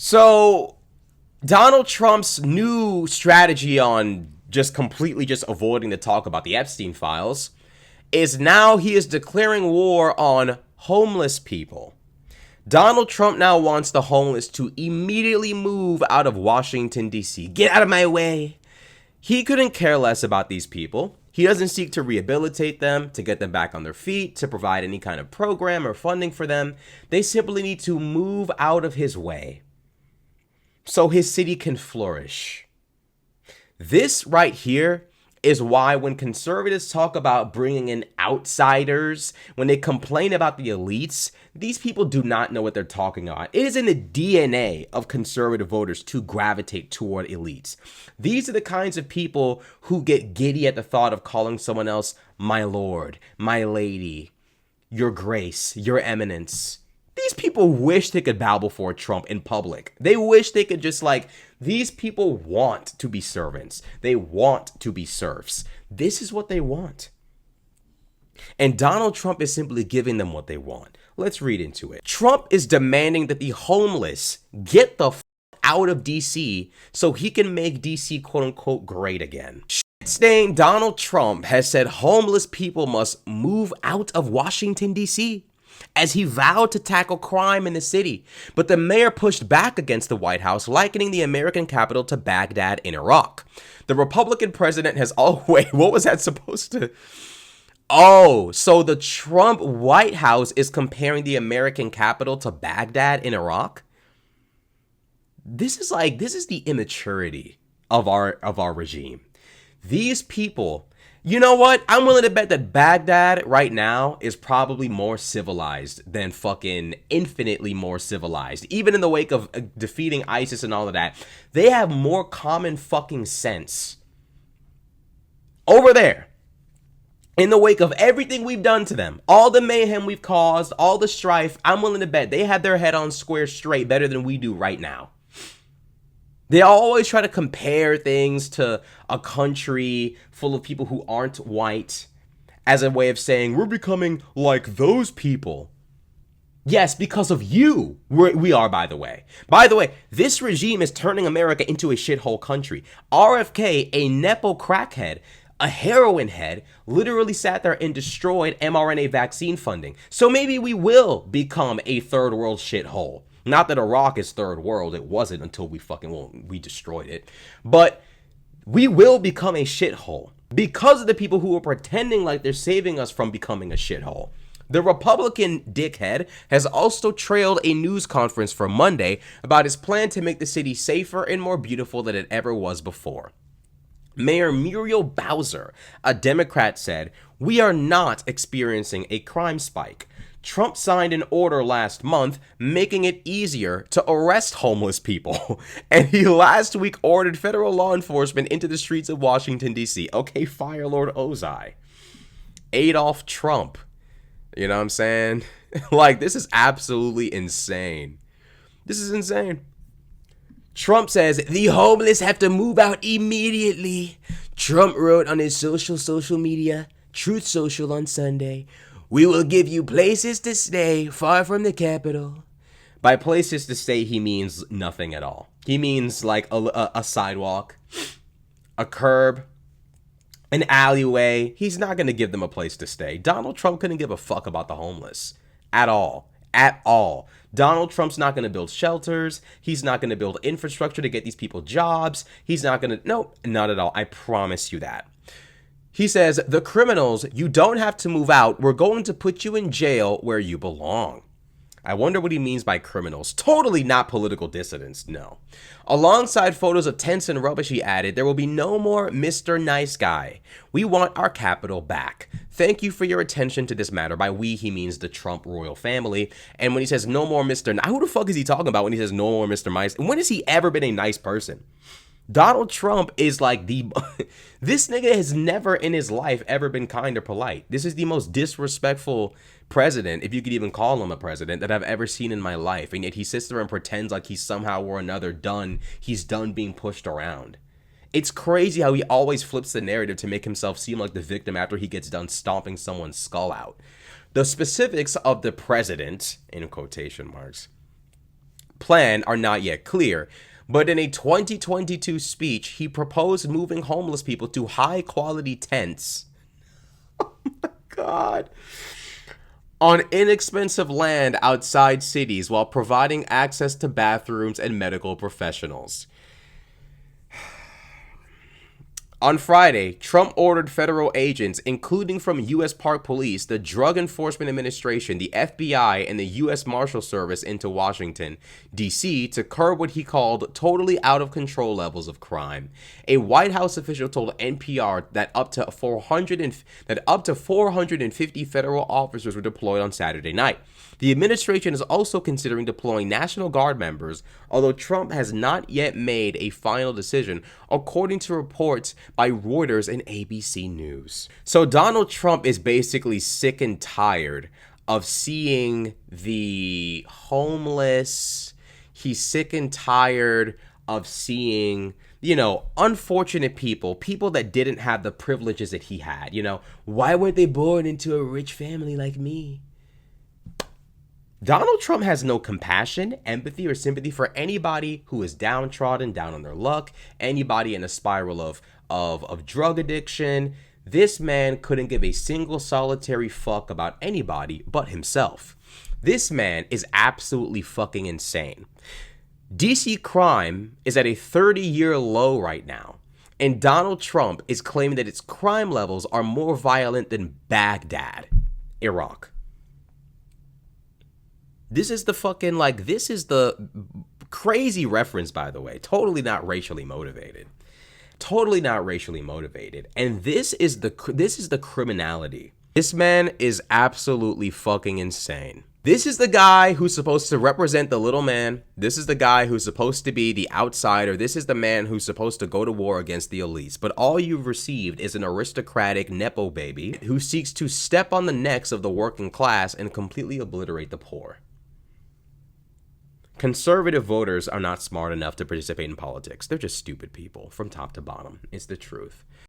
So Donald Trump's new strategy on just completely just avoiding the talk about the Epstein files is now he is declaring war on homeless people. Donald Trump now wants the homeless to immediately move out of Washington, D.C. Get out of my way. He couldn't care less about these people. He doesn't seek to rehabilitate them, to get them back on their feet, to provide any kind of program or funding for them. They simply need to move out of his way so his city can flourish. This right here is why when conservatives talk about bringing in outsiders, when they complain about the elites, these people do not know what they're talking about. It is in the DNA of conservative voters to gravitate toward elites. These are the kinds of people who get giddy at the thought of calling someone else my lord, my lady, your grace, your eminence. These people wish they could bow before Trump in public. They wish they could just these people want to be servants. They want to be serfs. This is what they want. And Donald Trump is simply giving them what they want. Let's read into it. Trump is demanding that the homeless get the out of DC so he can make DC quote unquote great again. Shit-stained Donald Trump has said homeless people must move out of Washington, D.C. as he vowed to tackle crime in the city. But the mayor pushed back against the White House, likening the American capital to Baghdad in Iraq. The Republican president has wait, what was that supposed to? Oh, so the Trump White House is comparing the American capital to Baghdad in Iraq? This is the immaturity of our regime. These people, you know what? I'm willing to bet that Baghdad right now is probably more civilized than fucking infinitely more civilized. Even in the wake of defeating ISIS and all of that, they have more common fucking sense. Over there, in the wake of everything we've done to them, all the mayhem we've caused, all the strife, I'm willing to bet they had their head on square straight better than we do right now. They always try to compare things to a country full of people who aren't white as a way of saying we're becoming like those people. Yes, because of you, we are, by the way. By the way, this regime is turning America into a shithole country. RFK, a Nepo crackhead, a heroin head, literally sat there and destroyed mRNA vaccine funding. So maybe we will become a third world shithole. Not that Iraq is third world. It wasn't until we destroyed it. But we will become a shithole because of the people who are pretending like they're saving us from becoming a shithole. The Republican dickhead has also trailed a news conference for Monday about his plan to make the city safer and more beautiful than it ever was before. Mayor Muriel Bowser, a Democrat, said, "We are not experiencing a crime spike. Trump signed an order last month making it easier to arrest homeless people, and he last week ordered federal law enforcement into the streets of Washington, D.C. Okay, Fire Lord Ozai. Adolf Trump. You know what I'm saying? This is absolutely insane. This is insane. Trump says the homeless have to move out immediately. Trump wrote on his social media, Truth Social on Sunday, "We will give you places to stay far from the capital." By places to stay, he means nothing at all. He means like a sidewalk, a curb, an alleyway. He's not going to give them a place to stay. Donald Trump couldn't give a fuck about the homeless at all. At all. Donald Trump's not going to build shelters. He's not going to build infrastructure to get these people jobs. He's not going to, nope, not at all. I promise you that. He says, the criminals, you don't have to move out. We're going to put you in jail where you belong. I wonder what he means by criminals. Totally not political dissidents, no. Alongside photos of tents and rubbish, he added, there will be no more Mr. Nice Guy. We want our capital back. Thank you for your attention to this matter. By we, he means the Trump royal family. And when he says no more Mr. Nice, who the fuck is he talking about when he says no more Mr. Nice? When has he ever been a nice person? Donald Trump is like this nigga has never in his life ever been kind or polite. This is the most disrespectful president, if you could even call him a president, that I've ever seen in my life. And yet he sits there and pretends like he's somehow or another he's done being pushed around. It's crazy how he always flips the narrative to make himself seem like the victim after he gets done stomping someone's skull out. The specifics of the president, in quotation marks, plan are not yet clear. But in a 2022 speech, he proposed moving homeless people to high-quality tents. God. On inexpensive land outside cities while providing access to bathrooms and medical professionals. On Friday, Trump ordered federal agents, including from U.S. Park Police, the Drug Enforcement Administration, the FBI, and the U.S. Marshal Service into Washington, D.C. to curb what he called totally out of control levels of crime. A White House official told NPR that up to 450 federal officers were deployed on Saturday night. The administration is also considering deploying National Guard members, although Trump has not yet made a final decision, according to reports by Reuters and ABC News. So Donald Trump is basically sick and tired of seeing the homeless. He's sick and tired of seeing, unfortunate people that didn't have the privileges that he had. Why weren't they born into a rich family like me? Donald Trump has no compassion, empathy, or sympathy for anybody who is downtrodden, down on their luck, anybody in a spiral of drug addiction. This man couldn't give a single solitary fuck about anybody but himself. This man is absolutely fucking insane. DC crime is at a 30-year low right now, and Donald Trump is claiming that its crime levels are more violent than Baghdad, Iraq. This is the crazy reference, by the way. Totally not racially motivated. And this is the criminality. This man is absolutely fucking insane. This is the guy who's supposed to represent the little man. This is the guy who's supposed to be the outsider. This is the man who's supposed to go to war against the elites. But all you've received is an aristocratic Nepo baby who seeks to step on the necks of the working class and completely obliterate the poor. Conservative voters are not smart enough to participate in politics. They're just stupid people from top to bottom. It's the truth.